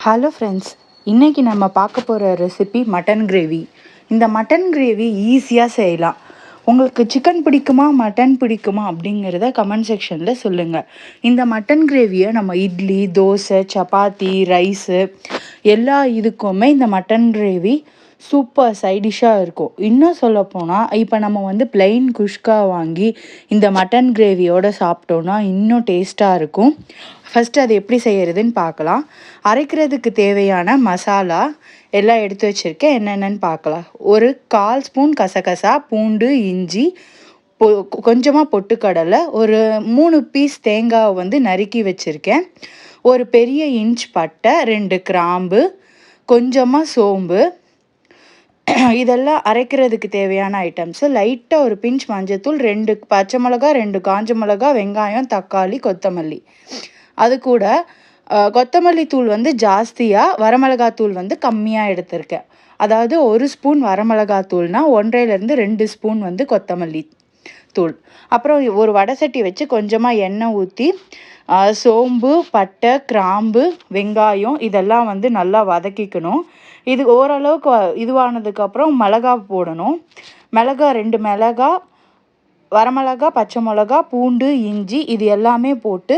Hello friends, இன்றைக்கி நம்ம பார்க்க போகிற ரெசிபி மட்டன் கிரேவி. இந்த மட்டன் கிரேவி ஈஸியாக செய்யலாம். உங்களுக்கு சிக்கன் பிடிக்குமா மட்டன் பிடிக்குமா அப்படிங்கிறத கமெண்ட் செக்ஷனில் சொல்லுங்கள். இந்த மட்டன் கிரேவியை நம்ம இட்லி, தோசை, சப்பாத்தி, ரைஸு எல்லா இதுக்குமே இந்த மட்டன் கிரேவி சூப்பர் சைடிஷ்ஷாக இருக்கும். இன்னும் சொல்லப்போனால் இப்போ நம்ம பிளெயின் குஷ்கா வாங்கி இந்த மட்டன் கிரேவியோடு சாப்பிட்டோன்னா இன்னும் டேஸ்ட்டாக இருக்கும். ஃபஸ்ட்டு அது எப்படி செய்கிறதுன்னு பார்க்கலாம். அரைக்கிறதுக்கு தேவையான மசாலா எல்லாம் எடுத்து வச்சுருக்கேன். என்னென்னு பார்க்கலாம். ஒரு 1/4 ஸ்பூன் கசகசா, பூண்டு, இஞ்சி, கொஞ்சமாக பொட்டுக்கடலை, ஒரு 3 பீஸ் தேங்காவை நறுக்கி வச்சுருக்கேன், ஒரு பெரிய இன்ச் பட்டை, 2 கிராம்பு, கொஞ்சமாக சோம்பு, இதெல்லாம் அரைக்கிறதுக்கு தேவையான ஐட்டம்ஸு. லைட்டாக ஒரு பிஞ்ச் மஞ்சத்தூள், 2 பச்சை மிளகா, 2 காஞ்ச மிளகா, வெங்காயம், தக்காளி, கொத்தமல்லி. அது கூட கொத்தமல்லி தூள் ஜாஸ்தியாக, வரமிளகாத்தூள் கம்மியாக எடுத்திருக்கேன். அதாவது 1 ஸ்பூன் வரமிளகாத்தூள்னா 1.5லேருந்து 2 ஸ்பூன் கொத்தமல்லி தூள். அப்புறம் ஒரு வடை சட்டி வச்சு கொஞ்சமாக எண்ணெய் ஊற்றி சோம்பு, பட்டை, கிராம்பு, வெங்காயம் இதெல்லாம் நல்லா வதக்கிக்கணும். இது ஓரளவுக்கு இதுவானதுக்கப்புறம் மிளகா போடணும். 2 மிளகா, வரமிளகா, பச்சை மிளகா, பூண்டு, இஞ்சி இது எல்லாமே போட்டு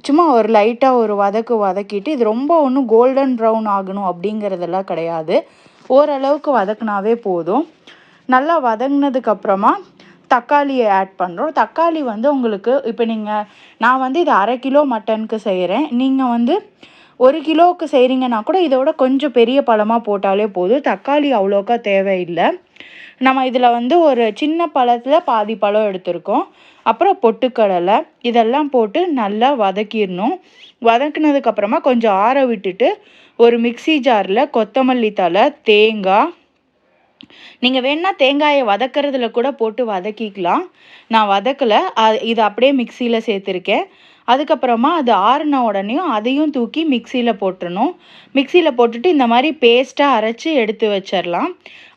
சும்மா ஒரு லைட்டாக ஒரு வதக்கிட்டு, இது ரொம்ப ஒன்றும் கோல்டன் ப்ரௌன் ஆகணும் அப்படிங்கிறதெல்லாம் கிடையாது. ஓரளவுக்கு வதக்குனாவே போதும். நல்லா வதங்கினதுக்கப்புறமா தக்காளியை ஆட் பண்ணுறோம். தக்காளி உங்களுக்கு இப்போ நான் இது 1/2 கிலோ மட்டனுக்கு செய்கிறேன். நீங்கள் 1 கிலோவுக்கு செய்கிறீங்கன்னா கூட இதோட கொஞ்சம் பெரிய பழமாக போட்டாலே போதும். தக்காளி அவ்வளோக்கா தேவையில்லை. நம்ம இதில் ஒரு சின்ன பழத்தில் பாதி பழம் எடுத்திருக்கோம். அப்புறம் பொட்டுக்கடலை இதெல்லாம் போட்டு நல்லா வதக்கிடணும். வதக்குனதுக்கப்புறமா கொஞ்சம் ஆற விட்டுட்டு ஒரு மிக்ஸி ஜாரில் கொத்தமல்லி தழை, தேங்காய், நீங்கள் வேணால் தேங்காயை வதக்கிறதுல கூட போட்டு வதக்கிக்கலாம். நான் வதக்கலை, இது அப்படியே மிக்சியில் சேர்த்துருக்கேன். அதுக்கப்புறமா அது ஆறின உடனேயும் அதையும் தூக்கி மிக்சியில் போட்டுடணும். மிக்சியில் போட்டுட்டு இந்த மாதிரி பேஸ்ட்டாக அரைச்சி எடுத்து வச்சிடலாம்.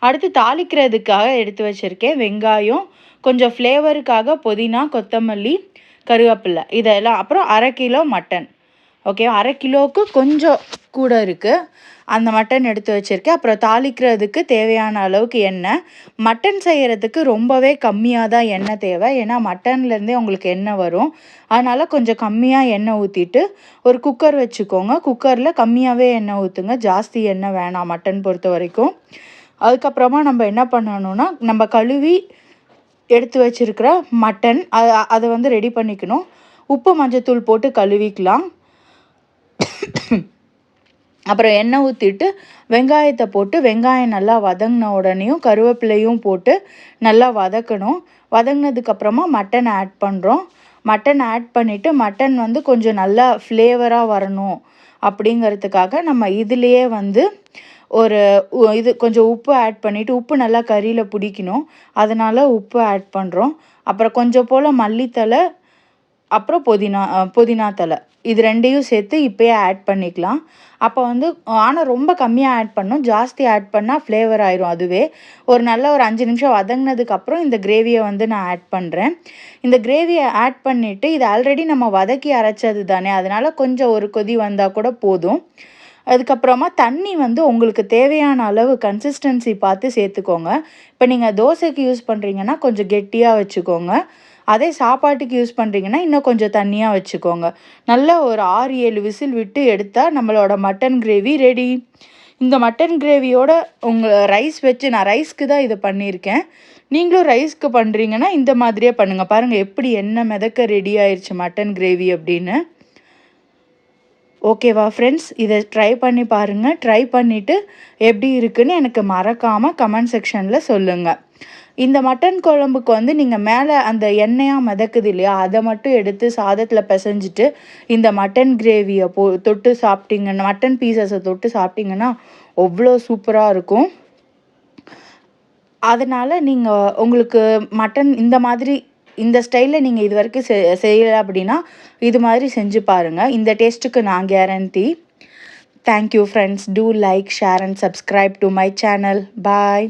அடுத்து தாளிக்கிறதுக்காக எடுத்து வச்சுருக்கேன் வெங்காயம், கொஞ்சம் ஃப்ளேவருக்காக புதினா, கொத்தமல்லி, கருவேப்பிலை இதெல்லாம். அப்புறம் 1/2 கிலோ மட்டன். ஓகே, 1/2 கிலோவுக்கு கொஞ்சம் கூட இருக்குது. அந்த மட்டன் எடுத்து வச்சுருக்கேன். அப்புறம் தாளிக்கிறதுக்கு தேவையான அளவுக்கு எண்ணெய். மட்டன் செய்கிறதுக்கு ரொம்பவே கம்மியாக தான் எண்ணெய் தேவை. ஏன்னா மட்டன்லேருந்தே உங்களுக்கு எண்ணெய் வரும். அதனால் கொஞ்சம் கம்மியாக எண்ணெய் ஊற்றிட்டு ஒரு குக்கர் வச்சுக்கோங்க. குக்கரில் கம்மியாகவே எண்ணெய் ஊற்றுங்க, ஜாஸ்தி எண்ணெய் வேணாம் மட்டன் பொறுத்த வரைக்கும். அதுக்கப்புறமா நம்ம என்ன பண்ணணும்னா, நம்ம கழுவி எடுத்து வச்சுருக்கிற மட்டன் அதை ரெடி பண்ணிக்கணும். உப்பு மஞ்சத்தூள் போட்டு கழுவிக்கலாம். அப்புறம் எண்ணெய் ஊற்றிட்டு வெங்காயத்தை போட்டு வெங்காயம் நல்லா வதங்கின உடனேயும் கருவேப்பிலையும் போட்டு நல்லா வதக்கணும். வதங்கினதுக்கப்புறமா மட்டன் ஆட் பண்ணுறோம். மட்டன் ஆட் பண்ணிவிட்டு மட்டன் கொஞ்சம் நல்லா ஃப்ளேவராக வரணும் அப்படிங்கிறதுக்காக நம்ம இதுலேயே ஒரு இது கொஞ்சம் உப்பு ஆட் பண்ணிவிட்டு, உப்பு நல்லா கறியில் பிடிக்கணும், அதனால் உப்பு ஆட் பண்ணுறோம். அப்புறம் கொஞ்சம் போல் மல்லித்தழை, அப்புறம் புதினா தழை இது 2யும் சேர்த்து இப்போயே ஆட் பண்ணிக்கலாம். அப்போ ஆனால் ரொம்ப கம்மியாக ஆட் பண்ணணும், ஜாஸ்தி ஆட் பண்ணால் ஃப்ளேவர் ஆயிரும். அதுவே ஒரு 5 நிமிஷம் வதங்கினதுக்கப்புறம் இந்த கிரேவியை நான் ஆட் பண்ணுறேன். இந்த கிரேவியை ஆட் பண்ணிவிட்டு, இது ஆல்ரெடி நம்ம வதக்கி அரைச்சது தானே, அதனால் கொஞ்சம் ஒரு கொதி வந்தால் கூட போதும். அதுக்கப்புறமா தண்ணி உங்களுக்கு தேவையான அளவு கன்சிஸ்டன்சி பார்த்து சேர்த்துக்கோங்க. இப்போ நீங்கள் தோசைக்கு யூஸ் பண்ணுறீங்கன்னா கொஞ்சம் கெட்டியாக வச்சுக்கோங்க. அதே சாப்பாட்டுக்கு யூஸ் பண்ணுறீங்கன்னா இன்னும் கொஞ்சம் தண்ணியாக வச்சுக்கோங்க. நல்லா ஒரு 6-7 விசில் விட்டு எடுத்தால் நம்மளோட மட்டன் கிரேவி ரெடி. இந்த மட்டன் கிரேவியோட ரைஸ் வச்சு, நான் ரைஸ்க்கு தான் இதை பண்ணியிருக்கேன். நீங்களும் ரைஸ்க்கு பண்ணுறீங்கன்னா இந்த மாதிரியே பண்ணுங்கள். பாருங்கள் எப்படி எண்ணெய் மிதக்க ரெடி ஆயிடுச்சு மட்டன் கிரேவி அப்படின்னு. ஓகேவா ஃப்ரெண்ட்ஸ், இதை ட்ரை பண்ணி பாருங்கள். ட்ரை பண்ணிவிட்டு எப்படி இருக்குன்னு எனக்கு மறக்காமல் கமெண்ட் செக்ஷனில் சொல்லுங்கள். இந்த மட்டன் குழம்புக்கு நீங்கள் மேலே அந்த எண்ணெயாக மிதக்குது இல்லையா, அதை மட்டும் எடுத்து சாதத்தில் பிசைஞ்சிட்டு இந்த மட்டன் கிரேவியை தொட்டு சாப்பிட்டீங்கன்னா, மட்டன் பீசஸை தொட்டு சாப்பிட்டிங்கன்னா அவ்வளோ சூப்பராக இருக்கும். அதனால் நீங்கள் உங்களுக்கு மட்டன் இந்த மாதிரி இந்த ஸ்டைலில் நீங்கள் இது வரைக்கும் செய்யலை அப்படின்னா இது மாதிரி செஞ்சு பாருங்கள். இந்த டேஸ்ட்டுக்கு நான் guarantee. Thank you friends. Do like, share and subscribe to my channel. Bye.